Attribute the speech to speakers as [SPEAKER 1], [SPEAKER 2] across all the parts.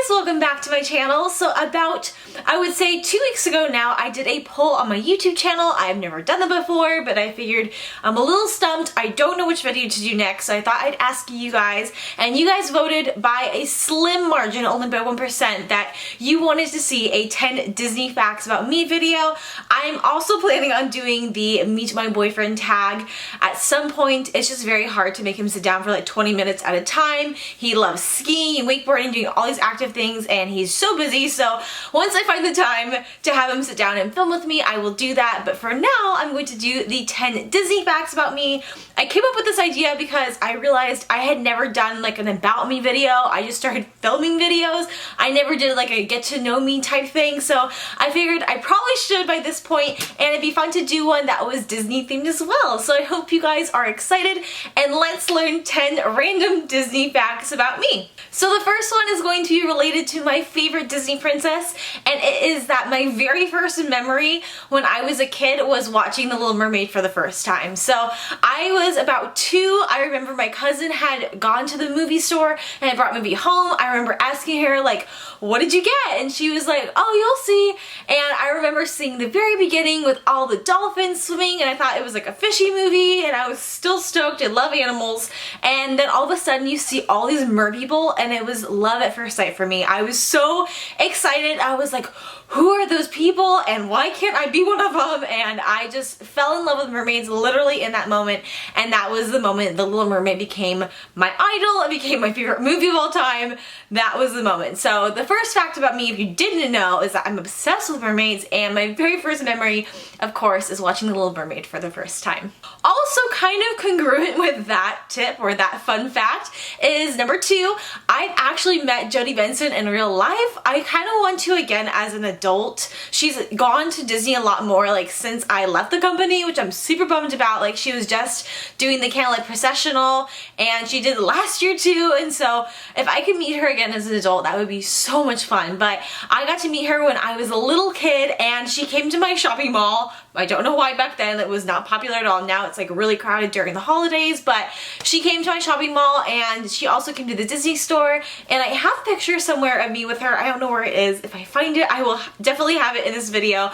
[SPEAKER 1] welcome back to my channel. So about, I would say 2 weeks ago now, I did a poll on my YouTube channel. I've never done that before, but I figured I'm a little stumped. I don't know which video to do next, so I thought I'd ask you guys, and you guys voted by a slim margin, only by 1%, that you wanted to see a 10 Disney facts about me video. I'm also planning on doing the meet my boyfriend tag at some point. It's just very hard to make him sit down for like 20 minutes at a time. He loves skiing and wakeboarding, doing all these active things, and he's so busy, so once I find the time to have him sit down and film with me, I will do that. But for now, I'm going to do the 10 Disney facts about me. I came up with this idea because I realized I had never done like an about me video. I just started filming videos. I never did like a get to know me type thing, so I figured I probably should by this point, and it'd be fun to do one that was Disney themed as well. So I hope you guys are excited, and let's learn 10 random Disney facts about me. So the first one is going to be related to my favorite Disney princess, and it is that my very first memory when I was a kid was watching The Little Mermaid for the first time. So I was about 2. I remember my cousin had gone to the movie store and had brought movie home. I remember asking her like, what did you get? And she was like, oh, you'll see. And I remember seeing the very beginning with all the dolphins swimming, and I thought it was like a fishy movie, and I was still stoked. I love animals. And then all of a sudden you see all these mer people, and it was love at first sight for me. I was so excited. I was like, who are those people and why can't I be one of them? And I just fell in love with mermaids literally in that moment, and that was the moment The Little Mermaid became my idol. It became my favorite movie of all time. That was the moment. So the first fact about me, if you didn't know, is that I'm obsessed with mermaids, and my very first memory, of course, is watching The Little Mermaid for the first time. Also kind of congruent with that tip or that fun fact is number 2, I've actually met JODI Benson in real life. I kind of want to again as an adult. She's gone to Disney a lot more like since I left the company, which I'm super bummed about. Like she was just doing the Candlelight Processional, and she did last year too, and so if I could meet her again as an adult, that would be so much fun. But I got to meet her when I was a little kid, and she came to my shopping mall. I don't know why back then it was not popular at all. Now it's like really crowded during the holidays, but she came to my shopping mall, and she also came to the Disney store, and I have a picture somewhere of me with her. I don't know where it is. If I find it, I will definitely have it in this video.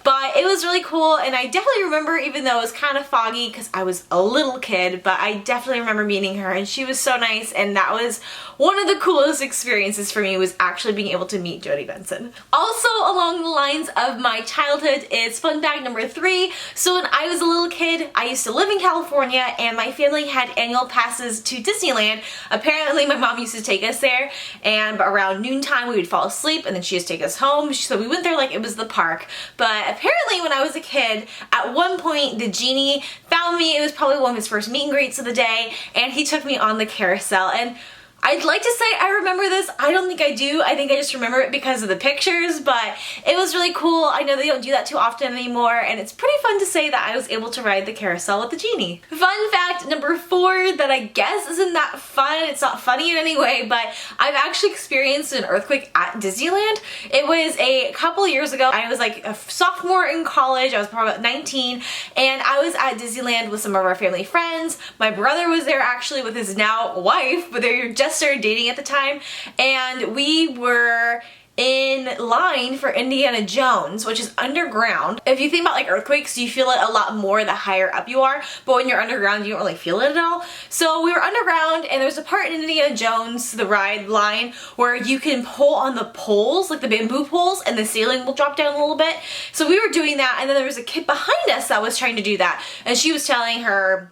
[SPEAKER 1] But it was really cool, and I definitely remember, even though it was kind of foggy because I was a little kid, but I definitely remember meeting her, and she was so nice, and that was one of the coolest experiences for me, was actually being able to meet JODI Benson. Also along the lines of my childhood is fun fact number 3. So when I was a little kid, I used to live in California, and my family had annual passes to Disneyland. Apparently my mom used to take us there, and around noontime we would fall asleep, and then she used to take us home. So we went there like it was the park. But apparently when I was a kid, at one point the genie found me. It was probably one of his first meet and greets of the day, and he took me on the carousel. And I'd like to say I remember this. I don't think I do. I think I just remember it because of the pictures, but it was really cool. I know they don't do that too often anymore, and it's pretty fun to say that I was able to ride the carousel with the genie. Fun fact number 4 that I guess isn't that fun. It's not funny in any way, but I've actually experienced an earthquake at Disneyland. It was a couple years ago. I was like a sophomore in college. I was probably about 19, and I was at Disneyland with some of our family friends. My brother was there actually with his now wife, but they were just started dating at the time, and we were in line for Indiana Jones, which is underground. If you think about like earthquakes, you feel it a lot more the higher up you are, but when you're underground you don't really feel it at all. So we were underground, and there's a part in Indiana Jones, the ride line, where you can pull on the poles, like the bamboo poles, and the ceiling will drop down a little bit. So we were doing that, and then there was a kid behind us that was trying to do that, and she was telling her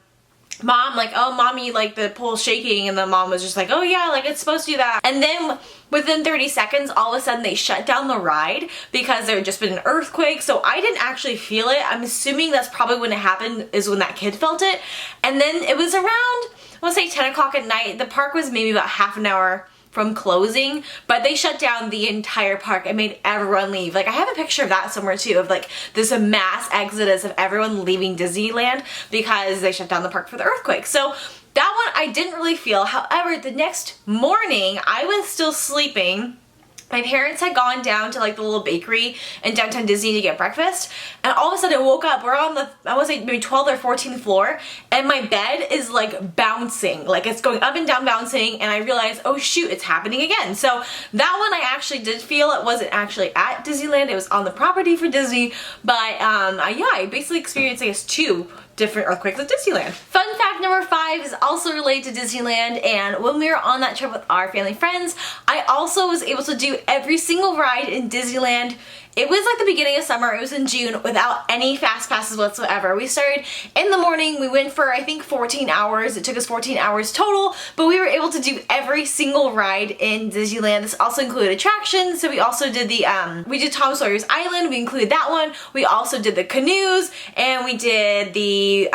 [SPEAKER 1] mom like, oh mommy, like the pole's shaking, and the mom was just like, oh yeah, like it's supposed to do that. And then within 30 seconds all of a sudden they shut down the ride because there had just been an earthquake. So I didn't actually feel it. I'm assuming that's probably when it happened, is when that kid felt it. And then it was around, I want to say 10 o'clock at night. The park was maybe about half an hour from closing, but they shut down the entire park and made everyone leave. Like I have a picture of that somewhere too, of like this mass exodus of everyone leaving Disneyland because they shut down the park for the earthquake. So that one I didn't really feel. However, the next morning I was still sleeping, my parents had gone down to like the little bakery in downtown Disney to get breakfast, and all of a sudden I woke up, we're on the, I want to say maybe 12th or 14th floor, and my bed is like bouncing, like it's going up and down bouncing, and I realized, oh shoot, it's happening again. So that one I actually did feel. It wasn't actually at Disneyland, it was on the property for Disney, but yeah, I basically experienced, I guess, 2 different earthquakes at Disneyland. Fun fact number 5 is also related to Disneyland, and when we were on that trip with our family friends, I also was able to do every single ride in Disneyland. It was like the beginning of summer, it was in June, without any fast passes whatsoever. We started in the morning, we went for I think 14 hours, it took us 14 hours total, but we were able to do every single ride in Disneyland. This also included attractions, so we also did the, we did Tom Sawyer's Island, we included that one. We also did the canoes, and we did the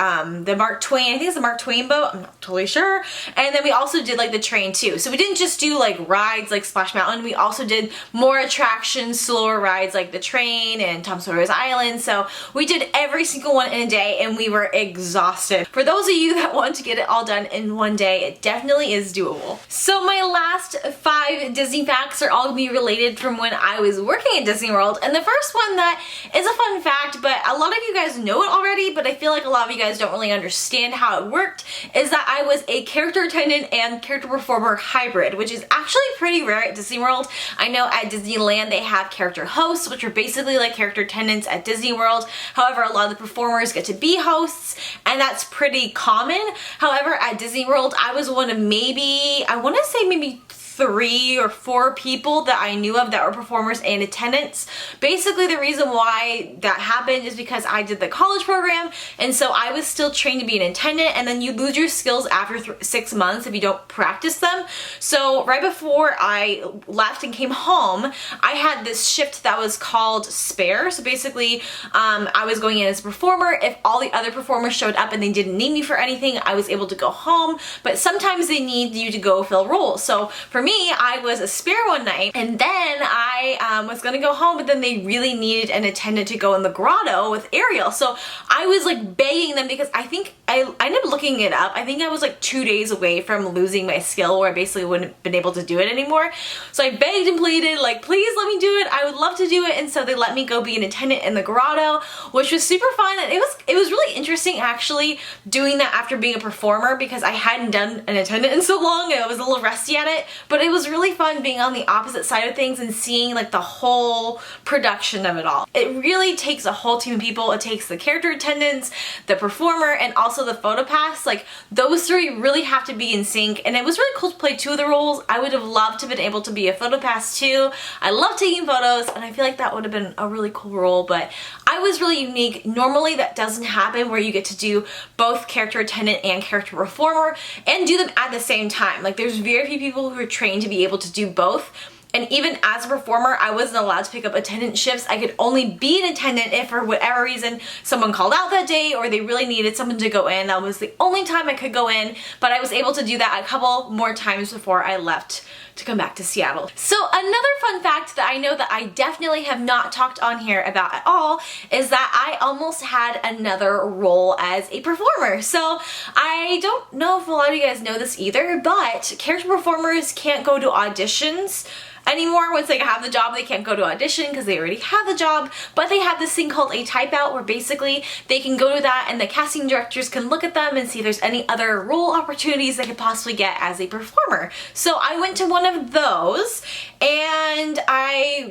[SPEAKER 1] Mark Twain, I think it's the Mark Twain boat, I'm not totally sure. And then we also did like the train too. So we didn't just do like rides like Splash Mountain, we also did more attractions, slower rides like the train and Tom Sawyer's Island. So we did every single one in a day, and we were exhausted. For those of you that want to get it all done in one day, it definitely is doable. So my last 5 Disney facts are all gonna be related from when I was working at Disney World, and the first one that is a fun fact, but a lot of you guys know it already, but I feel like a lot of you guys don't really understand how it worked, is that I was a character attendant and character performer hybrid, which is actually pretty rare at Disney World. I know at Disneyland they have character hosts, which are basically like character attendants at Disney World. However, a lot of the performers get to be hosts, and that's pretty common. However, at Disney World, I was one of maybe, I want to say maybe 3 or 4 people that I knew of that were performers and attendants. Basically, the reason why that happened is because I did the college program, and so I was still trained to be an attendant, and then you lose your skills after 6 months if you don't practice them. So right before I left and came home, I had this shift that was called spare. So basically, I was going in as a performer. If all the other performers showed up and they didn't need me for anything, I was able to go home, but sometimes they need you to go fill roles. So for me, I was a spare one night, and then I was gonna go home, but then they really needed an attendant to go in the grotto with Ariel. So I was like begging them, because I think I ended up looking it up. I think I was like 2 days away from losing my skill where I basically wouldn't have been able to do it anymore. So I begged and pleaded, like, please let me do it. I would love to do it. And so they let me go be an attendant in the grotto, which was super fun. And it was really interesting actually doing that after being a performer, because I hadn't done an attendant in so long and I was a little rusty at it. But it was really fun being on the opposite side of things and seeing like the whole production of it all. It really takes a whole team of people. It takes the character attendants, the performer, and also the photo pass. Like, those 3 really have to be in sync, and it was really cool to play 2 of the roles. I would have loved to have been able to be a photo pass too. I love taking photos, and I feel like that would have been a really cool role, but I was really unique. Normally that doesn't happen, where you get to do both character attendant and character performer and do them at the same time. Like, there's very few people who are trained to be able to do both. And even as a performer, I wasn't allowed to pick up attendant shifts. I could only be an attendant if for whatever reason someone called out that day or they really needed someone to go in. That was the only time I could go in, but I was able to do that a couple more times before I left to come back to Seattle. So another fun fact that I know that I definitely have not talked on here about at all is that I almost had another role as a performer. So I don't know if a lot of you guys know this either, but character performers can't go to auditions anymore. Once they have the job, they can't go to audition because they already have the job, but they have this thing called a type out, where basically they can go to that and the casting directors can look at them and see if there's any other role opportunities they could possibly get as a performer. So I went to one of those, and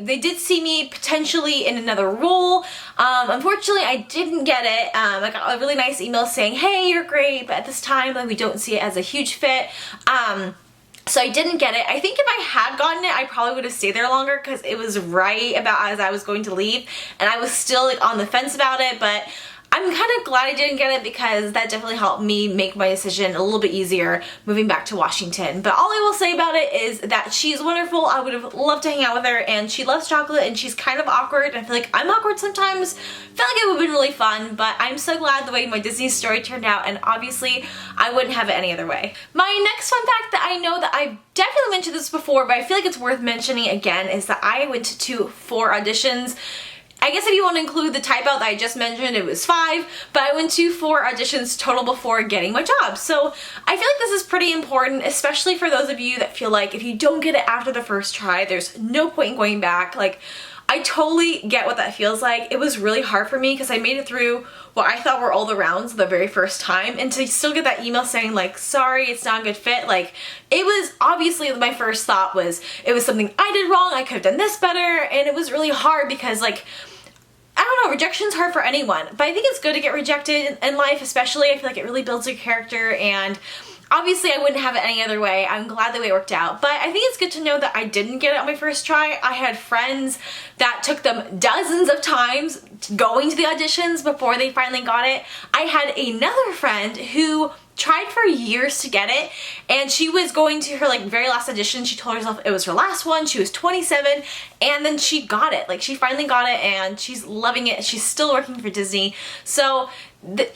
[SPEAKER 1] they did see me potentially in another role. Unfortunately, I didn't get it. I got a really nice email saying, hey, you're great, but at this time, like, we don't see it as a huge fit. So I didn't get it. I think if I had gotten it, I probably would have stayed there longer, because it was right about as I was going to leave, and I was still like on the fence about it, but I'm kind of glad I didn't get it, because that definitely helped me make my decision a little bit easier moving back to Washington. But all I will say about it is that she's wonderful. I would have loved to hang out with her, and she loves chocolate, and she's kind of awkward. I feel like I'm awkward sometimes. I feel like it would have been really fun, but I'm so glad the way my Disney story turned out, and obviously I wouldn't have it any other way. My next fun fact that I know that I've definitely mentioned this before, but I feel like it's worth mentioning again, is that I went to 4 auditions. I guess if you want to include the type out that I just mentioned, it was 5, but I went to 4 auditions total before getting my job. So I feel like this is pretty important, especially for those of you that feel like if you don't get it after the first try, there's no point in going back. Like, I totally get what that feels like. It was really hard for me because I made it through what I thought were all the rounds the very first time, and to still get that email saying like, sorry, it's not a good fit, like, it was obviously, my first thought was it was something I did wrong, I could have done this better, and it was really hard because, like, I don't know, rejection's hard for anyone, but I think it's good to get rejected in life, especially. I feel like it really builds your character, and obviously I wouldn't have it any other way. I'm glad the way it worked out, but I think it's good to know that I didn't get it on my first try. I had friends that took them dozens of times going to the auditions before they finally got it. I had another friend who tried for years to get it, and she was going to her like very last audition. She told herself it was her last one. She was 27, and then she got it. Like, she finally got it, and she's loving it. She's still working for Disney. So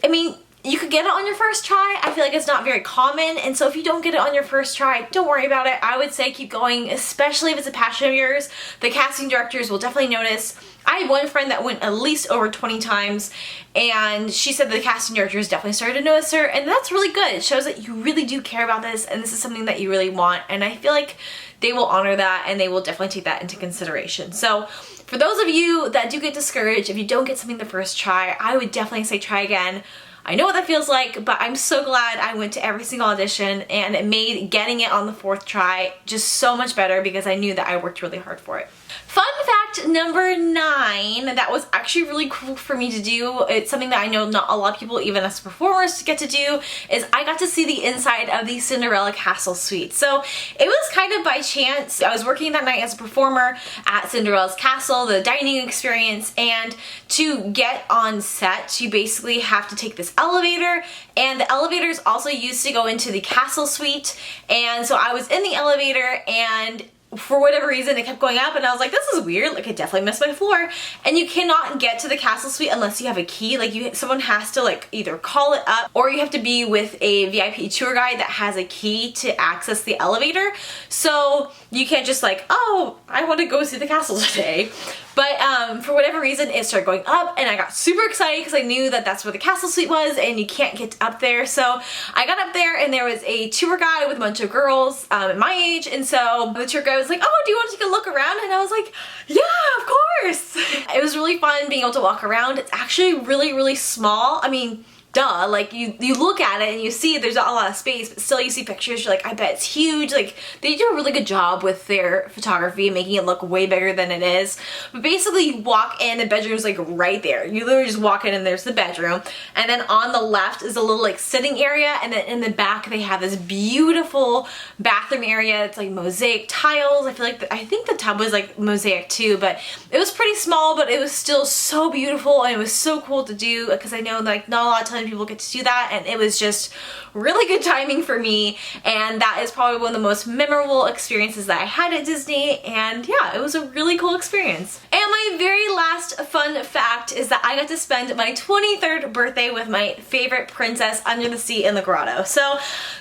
[SPEAKER 1] I mean, you could get it on your first try. I feel like it's not very common, and so if you don't get it on your first try, don't worry about it. I would say keep going, especially if it's a passion of yours. The casting directors will definitely notice. I had one friend that went at least over 20 times, and she said the casting directors definitely started to notice her, and that's really good. It shows that you really do care about this, and this is something that you really want, and I feel like they will honor that, and they will definitely take that into consideration. So for those of you that do get discouraged, if you don't get something the first try, I would definitely say try again. I know what that feels like, but I'm so glad I went to every single audition, and it made getting it on the 4th try just so much better because I knew that I worked really hard for it. Fun fact number 9 that was actually really cool for me to do, it's something that I know not a lot of people, even as performers, get to do, is I got to see the inside of the Cinderella castle suite. So it was kind of by chance. I was working that night as a performer at Cinderella's castle, the dining experience, and to get on set, you basically have to take this elevator, and the elevator is also used to go into the castle suite. And so I was in the elevator, and for whatever reason it kept going up, and I was like, this is weird, like, I definitely missed my floor. And you cannot get to the castle suite unless you have a key. Like, someone has to like either call it up, or you have to be with a VIP tour guide that has a key to access the elevator. So you can't just like, oh, I want to go see the castle today. But for whatever reason it started going up, and I got super excited because I knew that that's where the castle suite was, and you can't get up there. So I got up there, and there was a tour guide with a bunch of girls my age, and so the tour guide was like, oh, do you want to take a look around? And I was like, yeah, of course. It was really fun being able to walk around. It's actually really, really small. I mean, duh, like you look at it and you see there's not a lot of space, but still you see pictures, you're like, I bet it's huge. Like, they do a really good job with their photography and making it look way bigger than it is. But basically you walk in, the bedroom's like right there. You literally just walk in and there's the bedroom, and then on the left is a little like sitting area, and then in the back they have this beautiful bathroom area. It's like mosaic tiles. I feel like I think the tub was like mosaic too, but it was pretty small, but it was still so beautiful, and it was so cool to do because I know like not a lot of times people get to do that, and it was just really good timing for me, and that is probably one of the most memorable experiences that I had at Disney. And yeah, it was a really cool experience. And my very last fun fact is that I got to spend my 23rd birthday with my favorite princess under the sea in the grotto. So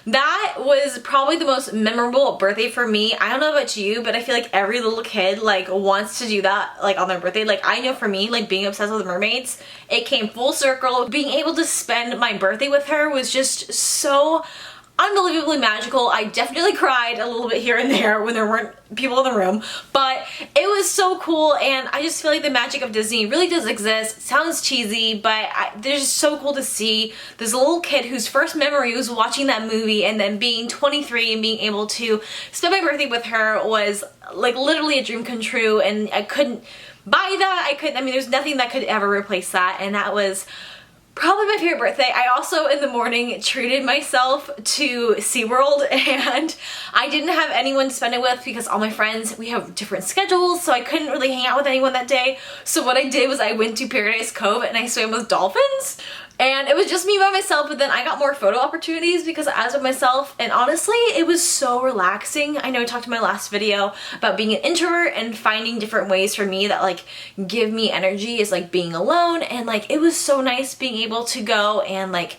[SPEAKER 1] that was probably the most memorable birthday for me. I don't know about you, but I feel like every little kid like wants to do that like on their birthday. Like, I know for me, like being obsessed with mermaids, it came full circle. Being able to spend my birthday with her was just so unbelievably magical. I definitely cried a little bit here and there when there weren't people in the room, but it was so cool, and I just feel like the magic of Disney really does exist. It sounds cheesy, but they're just so cool to see. This little kid whose first memory was watching that movie, and then being 23 and being able to spend my birthday with her was like literally a dream come true, and I couldn't buy that. I mean, there's nothing that could ever replace that, and that was probably my favorite birthday. I also in the morning treated myself to SeaWorld, and I didn't have anyone to spend it with because all my friends, we have different schedules, so I couldn't really hang out with anyone that day. So what I did was I went to Paradise Cove and I swam with dolphins. And it was just me by myself, but then I got more photo opportunities because I was with myself, and honestly, it was so relaxing. I know I talked in my last video about being an introvert and finding different ways for me that like give me energy is like being alone, and like it was so nice being able to go and like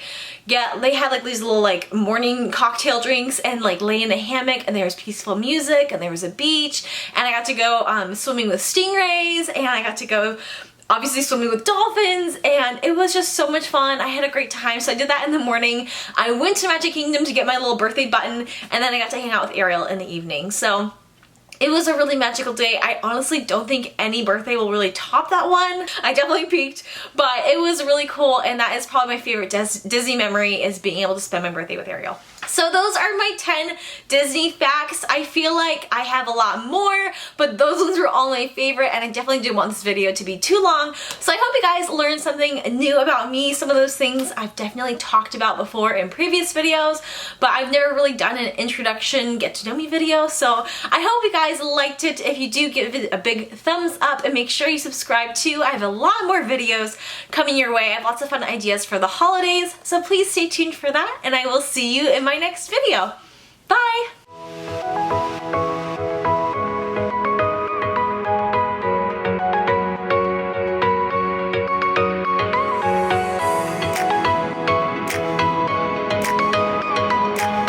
[SPEAKER 1] they had like these little like morning cocktail drinks and like lay in a hammock, and there was peaceful music, and there was a beach, and I got to go swimming with stingrays, and I got to go obviously swimming with dolphins, and it was just so much fun. I had a great time. So I did that in the morning. I went to Magic Kingdom to get my little birthday button, and then I got to hang out with Ariel in the evening. So it was a really magical day. I honestly don't think any birthday will really top that one. I definitely peaked, but it was really cool, and that is probably my favorite Disney memory, is being able to spend my birthday with Ariel. So those are my 10 Disney facts. I feel like I have a lot more, but those ones were all my favorite, and I definitely didn't want this video to be too long. So I hope you guys learned something new about me. Some of those things I've definitely talked about before in previous videos, but I've never really done an introduction, get to know me video. So I hope you guys liked it. If you do, give it a big thumbs up and make sure you subscribe too. I have a lot more videos coming your way. I have lots of fun ideas for the holidays, so please stay tuned for that, and I will see you in my next video. Bye!